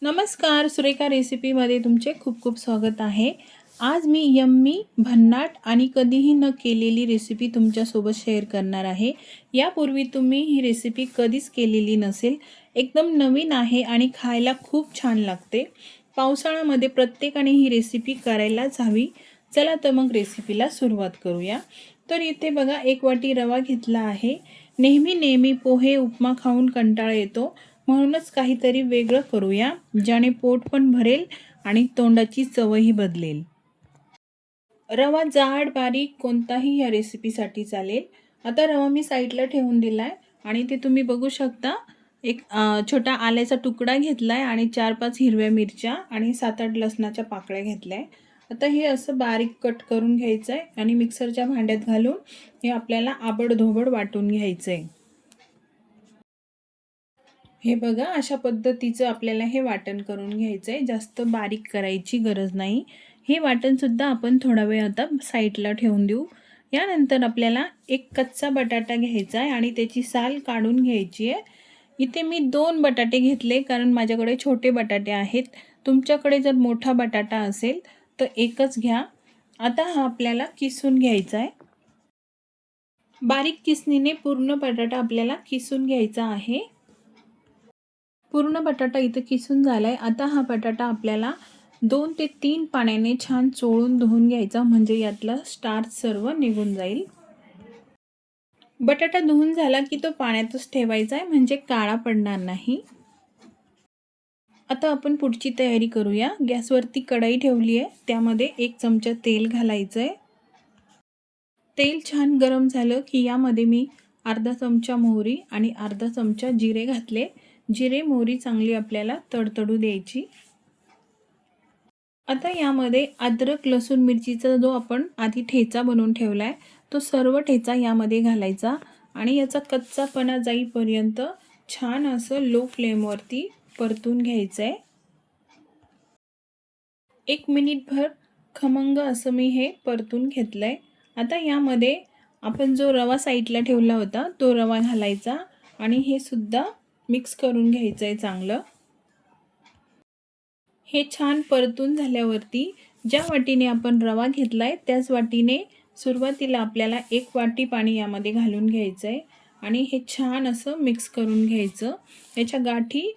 नमस्कार, सुरेखा रेसिपीमध्ये तुमचे खूप खूप स्वागत आहे. आज मी यम्मी, भन्नाट आणि कधीही न केलेली रेसिपी तुमच्यासोबत शेअर करणार आहे. यापूर्वी तुम्ही ही रेसिपी कधीच केलेली नसेल. एकदम नवीन आहे आणि खायला खूप छान लागते. पावसाळ्यामध्ये प्रत्येकाने ही रेसिपी करायलाच हवी. चला तर मग रेसिपीला सुरुवात करूया. तर इथे बघा 1 वाटी रवा घेतला आहे. नेहमी पोहे, उपमा खाऊन कंटाळा येतो. म्हणूनच काहीतरी वेगळं करूया, ज्याने पोट पण भरेल आणि तोंडाची चवही बदलेल. रवा जाड बारीक कोणताही या रेसिपीसाठी चालेल. आता रवा मी साईडला ठेवून दिलाय आणि ते तुम्ही बघू शकता. एक छोटा आल्याचा तुकडा घेतलाय आणि 4-5 हिरव्या मिरच्या आणि 7-8 लसणाच्या पाकळ्या घेतल्या. आता हे असं बारीक कट करून घ्यायचं आहे आणि मिक्सरच्या भांड्यात घालून हे आपल्याला आबडधोबड वाटून घ्यायचं आहे. हे बघा, अशा पद्धतीचं आपल्याला हे वाटण करून घ्यायचं आहे. जास्त बारीक करायची गरज नाही. हे वाटणसुद्धा आपण थोडा वेळ आता साईडला ठेवून देऊ. यानंतर आपल्याला एक कच्चा बटाटा घ्यायचा आहे आणि त्याची साल काढून घ्यायची आहे. इथे मी 2 बटाटे घेतले कारण माझ्याकडे छोटे बटाटे आहेत. तुमच्याकडे जर मोठा बटाटा असेल तर एकच घ्या. आता हा आपल्याला किसून घ्यायचा आहे. बारीक किसणीने पूर्ण बटाटा आपल्याला किसून घ्यायचा आहे. पूर्ण बटाटा इथे किसून झालाय. आता हा बटाटा आपल्याला 2 ते 3 पाण्याने छान चोळून धुवून घ्यायचा, म्हणजे यातला स्टार्च सर्व निघून जाईल. बटाटा धुवून झाला की तो पाण्यातच ठेवायचा आहे, म्हणजे काळा पडणार नाही. आता आपण पुढची तयारी करूया. गॅसवरती कढई ठेवली आहे. त्यामध्ये 1 चमचा तेल घालायचं आहे. तेल छान गरम झालं की यामध्ये मी अर्धा चमचा मोहरी आणि अर्धा चमचा जिरे घातले. जिरे मोहरी चांगली आपल्याला तडतडू द्यायची. आता यामध्ये अद्रक लसूण मिरचीचा जो आपण आधी ठेचा बनवून ठेवलाय तो सर्व ठेचा यामध्ये घालायचा आणि याचा कच्चापणा जाईपर्यंत छान असं लो फ्लेमवरती परतून घ्यायचं आहे. 1 मिनिटभर खमंग असं मी हे परतून घेतलंय. आता यामध्ये आपण जो रवा साईडला ठेवला होता तो रवा घालायचा आणि हे सुद्धा मिक्स करून घ्यायचं आहे चांगलं. हे छान परतून झाल्यावरती ज्या वाटीने आपण रवा घेतलाय त्याच वाटीने सुरुवातीला आपल्याला 1 वाटी पाणी यामध्ये घालून घ्यायचं आहे आणि हे छान असं मिक्स करून घ्यायचं. याच्या गाठी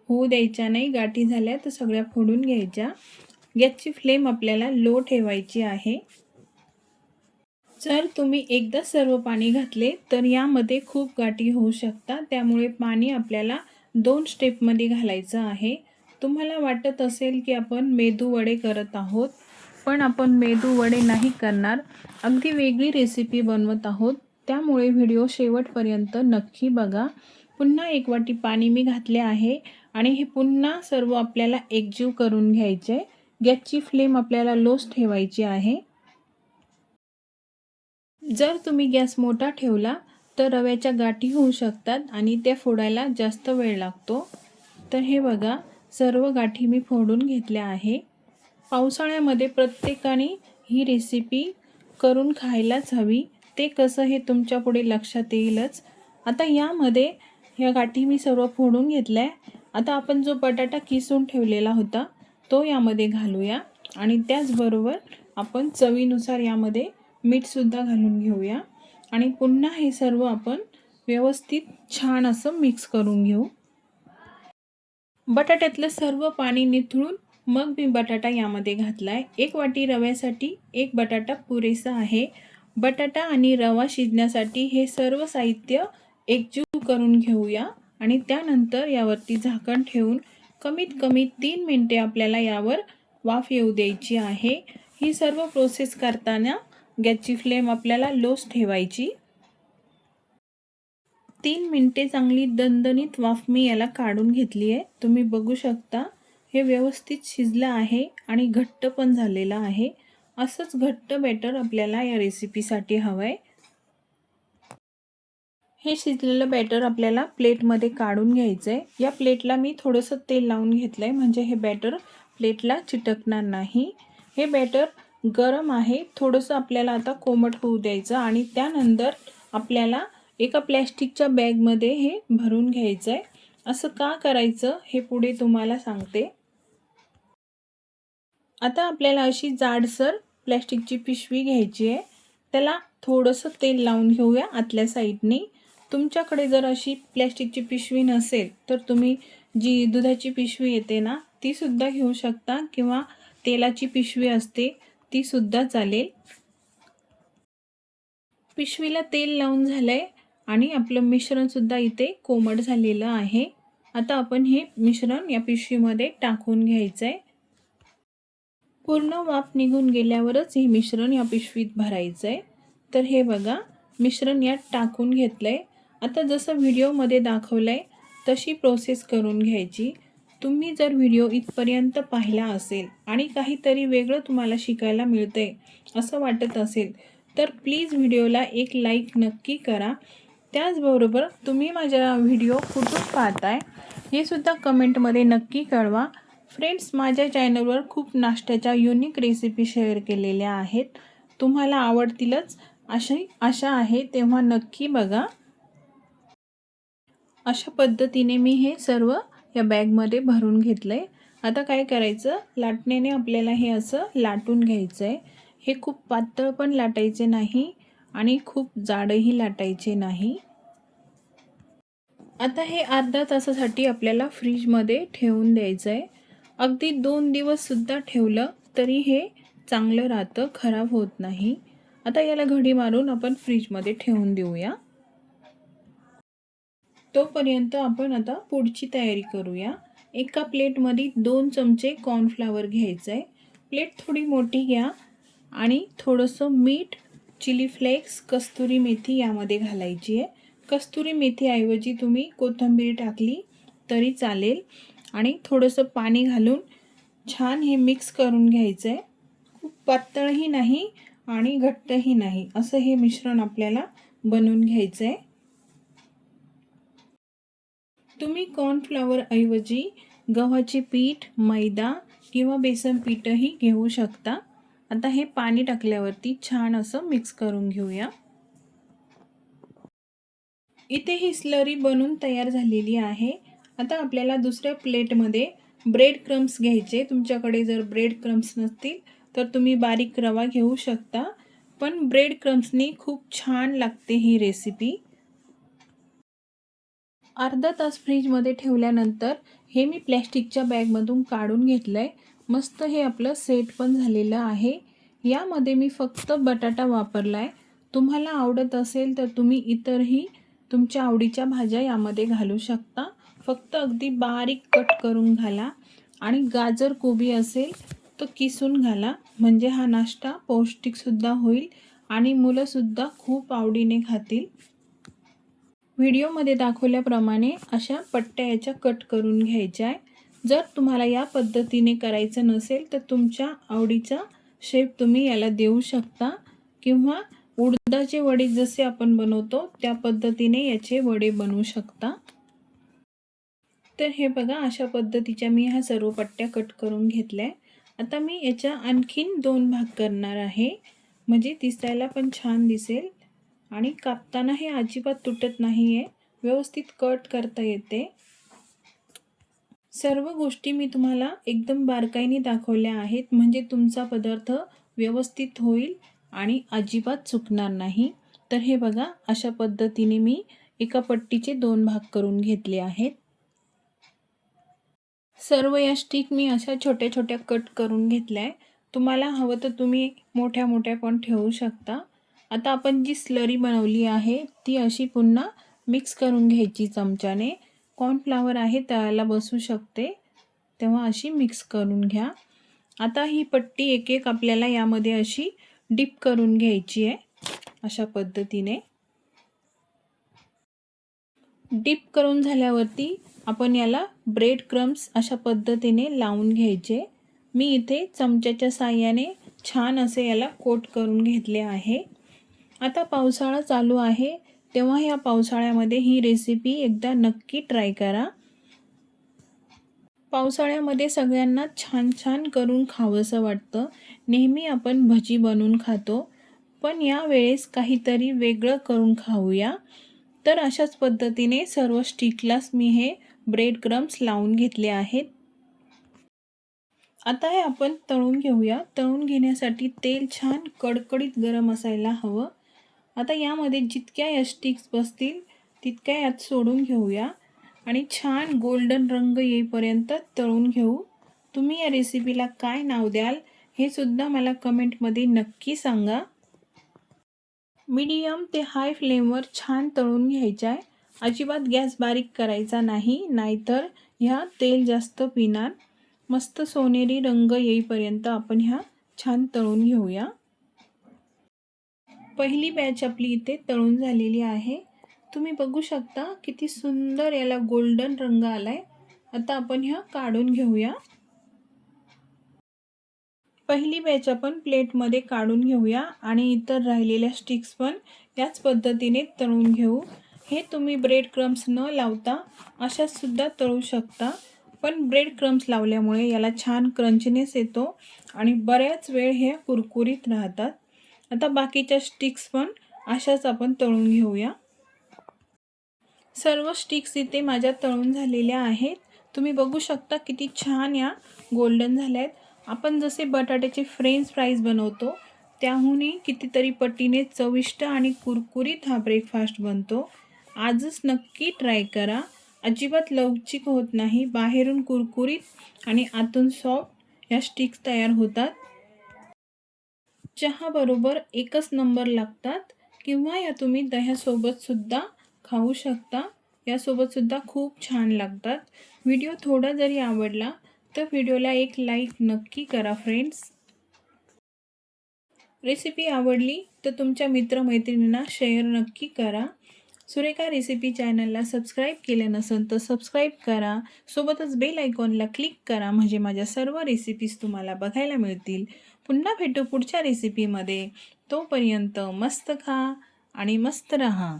होऊ द्यायच्या नाही. गाठी झाल्या तर सगळ्या फोडून घ्यायच्या. गॅसची फ्लेम आपल्याला लो ठेवायची आहे. जर तुम्ही एकदा सर्व पाणी घातले तर यामध्ये खूप गाठी होऊ शकतात. त्यामुळे पाणी आपल्याला 2 स्टेपमध्ये घालायचं आहे. तुम्हाला वाटत असेल की आपण मेदू वडे करत आहोत, पण आपण मेदू वडे नाही करणार. अगदी वेगळी रेसिपी बनवत आहोत. त्यामुळे व्हिडिओ शेवटपर्यंत नक्की बघा. पुन्हा 1 वाटी पाणी मी घातले आहे आणि हे पुन्हा सर्व आपल्याला एकजीव करून घ्यायचे. गॅसची फ्लेम आपल्याला लोच ठेवायची आहे. जर तुम्ही गॅस मोठा ठेवला तर रव्याच्या गाठी होऊ शकतात आणि त्या फोडायला जास्त वेळ लागतो. तर हे बघा, सर्व गाठी मी फोडून घेतल्या आहे. पावसाळ्यामध्ये प्रत्येकाने ही रेसिपी करून खायलाच हवी. ते कसं हे तुमच्या पुढे लक्षात येईलच. आता यामध्ये ह्या गाठी मी सर्व फोडून घेतल्या. आता आपण जो बटाटा किसून ठेवलेला होता तो यामध्ये घालूया आणि त्याचबरोबर आपण चवीनुसार यामध्ये मीठसुद्धा घालून घेऊया आणि पुन्हा हे सर्व आपण व्यवस्थित छान असं मिक्स करून घेऊ. बटाट्यातलं सर्व पाणी निथळून मग मी बटाटा यामध्ये घातलाय. 1 वाटी रव्यासाठी 1 बटाटा पुरेसा आहे. बटाटा आणि रवा शिजण्यासाठी हे सर्व साहित्य एकजीव करून घेऊया आणि त्यानंतर यावरती झाकण ठेवून कमीत कमी 3 मिनिटे आपल्याला यावर वाफ येऊ द्यायची आहे. ही सर्व प्रोसेस करताना गॅसची फ्लेम आपल्याला लोच ठेवायची. 3 मिनिटे चांगली दणदणीत वाफ मी याला काढून घेतली आहे. तुम्ही बघू शकता हे व्यवस्थित शिजलं आहे आणि घट्ट पण झालेलं आहे. असंच घट्ट बॅटर आपल्याला या रेसिपीसाठी हवं आहे. हे शिजलेलं बॅटर आपल्याला प्लेटमध्ये काढून घ्यायचं आहे. या प्लेटला मी थोडंसं तेल लावून घेतलं आहे, म्हणजे हे बॅटर प्लेटला चिटकणार नाही. हे बॅटर गरम आहे. थोडंसं आपल्याला आता कोमट होऊ द्यायचं आणि त्यानंतर आपल्याला एका प्लॅस्टिकच्या बॅगमध्ये हे भरून घ्यायचं आहे असं का करायचं हे पुढे तुम्हाला सांगते. आता आपल्याला अशी जाडसर प्लॅस्टिकची पिशवी घ्यायची आहे. त्याला थोडंसं तेल लावून घेऊया आतल्या साईडने. तुमच्याकडे जर अशी प्लॅस्टिकची पिशवी नसेल तर तुम्ही जी दुधाची पिशवी येते ना ती सुद्धा घेऊ शकता किंवा तेलाची पिशवी असते ती सुद्धा चालेल. पिशवीला तेल लावून झालंय आणि आपलं मिश्रण सुद्धा इथे कोमट झालेलं आहे. आता आपण हे मिश्रण या पिशवीमध्ये टाकून घ्यायचं आहे. पूर्ण वाफ निघून गेल्यावरच हे मिश्रण या पिशवीत भरायचं आहे. तर हे बघा मिश्रण यात टाकून घेतलं आहे. आता जसं व्हिडिओमध्ये दाखवलं आहे तशी प्रोसेस करून घ्यायची. तुम्ही जर व्हिडिओ इथपर्यंत पाहिला असेल आणि काहीतरी वेगळं तुम्हाला शिकायला मिळतंय असं वाटत असेल तर प्लीज व्हिडिओला एक लाईक नक्की करा. त्याचबरोबर तुम्ही माझा व्हिडिओ कुठून पाहताय हे सुद्धा कमेंटमध्ये नक्की कळवा. फ्रेंड्स, माझ्या चॅनलवर खूप नाश्त्याच्या युनिक रेसिपी शेअर केलेल्या आहेत. तुम्हाला आवडतीलच अशी आशा आहे, तेव्हा नक्की बघा. अशा पद्धतीने मी हे सर्व या बॅगमध्ये भरून घेतलं आहे. आता काय करायचं, लाटण्याने आपल्याला हे असं लाटून घ्यायचं आहे. हे खूप पातळ पण लाटायचे नाही आणि खूप जाडही लाटायचे नाही. आता हे अर्धा तासासाठी आपल्याला फ्रीजमध्ये ठेवून द्यायचं आहे. अगदी 2 दिवससुद्धा ठेवलं तरी हे चांगलं राहतं, खराब होत नाही. आता याला घडी मारून आपण फ्रीजमध्ये ठेवून देऊया. तोपर्यंत आपण आता पुढची तयारी करूया. एका प्लेटमध्ये 2 चमचे कॉर्नफ्लॉवर घ्यायचं आहे. प्लेट थोडी मोठी घ्या आणि थोडंसं मीठ, चिली फ्लेक्स, कस्तुरी मेथी यामध्ये घालायची आहे. कस्तुरी मेथीऐवजी तुम्ही कोथिंबीर टाकली तरी चालेल आणि थोडंसं पाणी घालून छान हे मिक्स करून घ्यायचं आहे. खूप पातळही नाही आणि घट्टही नाही असं हे मिश्रण आपल्याला बनवून घ्यायचं आहे. तुम्ही कॉर्नफ्लॉवर ऐवजी गव्हाचे पीठ, मैदा किंवा बेसन पीठही घेऊ शकता. आता हे पाणी टाकल्यावरती छान असं मिक्स करून घेऊया. इथे ही स्लरी बनून तयार झालेली आहे. आता आपल्याला दुसऱ्या प्लेटमध्ये ब्रेड क्रम्स घ्यायचे. तुमच्याकडे जर ब्रेड क्रम्स नसतील तर तुम्ही बारीक रवा घेऊ शकता, पण ब्रेड क्रम्सनी खूप छान लागते ही रेसिपी. अर्धा तास फ्रीजमध्ये ठेवल्यानंतर हे मी प्लॅस्टिकच्या बॅगमधून काढून घेतलं आहे. मस्त हे आपलं सेट पण झालेलं आहे. यामध्ये मी फक्त बटाटा वापरला आहे. तुम्हाला आवडत असेल तर तुम्ही इतरही तुमच्या आवडीच्या भाज्या यामध्ये घालू शकता. फक्त अगदी बारीक कट करून घाला आणि गाजर कोबी असेल तर किसून घाला, म्हणजे हा नाश्ता पौष्टिकसुद्धा होईल आणि मुलंसुद्धा खूप आवडीने खातील. व्हिडिओमध्ये दाखवल्याप्रमाणे अशा पट्ट्या याच्या कट करून घ्यायच्या आहे. जर तुम्हाला या पद्धतीने करायचं नसेल तर तुमच्या आवडीचा शेप तुम्ही याला देऊ शकता किंवा उडदाचे वडे जसे आपण बनवतो त्या पद्धतीने याचे वडे बनवू शकता. तर हे बघा अशा पद्धतीच्या मी ह्या सर्व पट्ट्या कट करून घेतल्या. आता मी याच्या आणखीन 2 भाग करणार आहे, म्हणजे दिसायला पण छान दिसेल आणि कापताना हे अजिबात तुटत नाही आहे, व्यवस्थित कट करता येते. सर्व गोष्टी मी तुम्हाला एकदम बारकाईने दाखवल्या आहेत, म्हणजे तुमचा पदार्थ व्यवस्थित होईल आणि अजिबात चुकणार नाही. तर हे बघा अशा पद्धतीने मी एका पट्टीचे 2 भाग करून घेतले आहेत. सर्व या स्टिक मी अशा छोट्या छोट्या कट करून घेतल्या आहे. तुम्हाला हवं तर तुम्ही मोठ्या मोठ्या पण ठेवू शकता. आता आपण जी स्लरी बनवली आहे ती अशी पुन्हा मिक्स करून घ्यायची चमच्याने. कॉर्नफ्लॉवर आहे त्याला बसू शकते, तेव्हा अशी मिक्स करून घ्या. आता ही पट्टी एक एक आपल्याला यामध्ये अशी डिप करून घ्यायची आहे. अशा पद्धतीने डिप करून झाल्यावरती आपण याला ब्रेड क्रम्स अशा पद्धतीने लावून घ्यायचे. मी इथे चमच्याच्या साहाय्याने छान असे याला कोट करून घेतले आहे. आता पावसाळा चालू आहे, तेव्हा ह्या पावसाळ्यामध्ये ही रेसिपी एकदा नक्की ट्राय करा. पावसाळ्यामध्ये सगळ्यांना छान छान करून खावंसं वाटतं. नेहमी आपण भजी बनवून खातो, पण यावेळेस काहीतरी वेगळं करून खाऊया. तर अशाच पद्धतीने सर्व स्टिकलाच मी हे ब्रेड क्रम्स लावून घेतले आहेत. आता हे आपण तळून घेऊया. तळून घेण्यासाठी तेल छान कडकडीत गरम असायला हवं. आता यामध्ये जितक्या या स्टिक्स बसतील तितक्या यात सोडून घेऊया आणि छान गोल्डन रंग येईपर्यंत तळून घेऊ. तुम्ही या रेसिपीला काय नाव द्याल हे सुद्धा मला कमेंटमध्ये नक्की सांगा. मीडियम ते हाय फ्लेमवर छान तळून घ्यायचं आहे. अजिबात गॅस बारीक करायचा नाही, नाहीतर ह्या तेल जास्त पिणार. मस्त सोनेरी रंग येईपर्यंत आपण ह्या छान तळून घेऊया. पहिली बॅच आपली इथे तळून झालेली आहे. तुम्ही बघू शकता किती सुंदर याला गोल्डन रंग आलाय. आता आपण ह्या काढून घेऊया. पहिली बॅच आपण प्लेटमध्ये काढून घेऊया आणि इतर राहिलेल्या स्टिक्स पण याच पद्धतीने तळून घेऊ. हे तुम्ही ब्रेड क्रम्स न लावता अशाच सुद्धा तळू शकता, पण ब्रेड क्रम्स लावल्यामुळे याला छान क्रंचनेस येतो आणि बऱ्याच वेळ हे कुरकुरीत राहतात. आता बाकीच्या स्टिक्स पण अशाच आपण तळून घेऊया. सर्व स्टिक्स इथे माझ्या तळून झालेल्या आहेत. तुम्ही बघू शकता किती छान या गोल्डन झाल्या आहेत. आपण जसे बटाट्याचे फ्रेंच फ्राईज बनवतो त्याहूनही कितीतरी पटीने चविष्ट आणि कुरकुरीत हा ब्रेकफास्ट बनतो. आजच नक्की ट्राय करा. अजिबात लवचिक होत नाही. बाहेरून कुरकुरीत आणि आतून सॉफ्ट या स्टिक्स तयार होतात. चहाबरोबर एकच नंबर लागतात किंवा या तुम्ही दह्यासोबत सुद्धा खाऊ शकता. यासोबत सुद्धा खूप छान लागतात. व्हिडिओ थोडा जरी आवडला तर व्हिडिओला एक लाईक नक्की करा फ्रेंड्स. रेसिपी आवडली तर तुमच्या मित्रमैत्रिणींना शेअर नक्की करा. सुरेखा रेसिपी चॅनलला सबस्क्राईब केलं नसेल तर सबस्क्राईब करा. सोबतच बेल आयकॉनला क्लिक करा, म्हणजे माझ्या सर्व रेसिपीज तुम्हाला बघायला मिळतील. पुन्हा भेटू पुढच्या रेसिपीमध्ये. तोपर्यंत मस्त खा आणि मस्त रहा.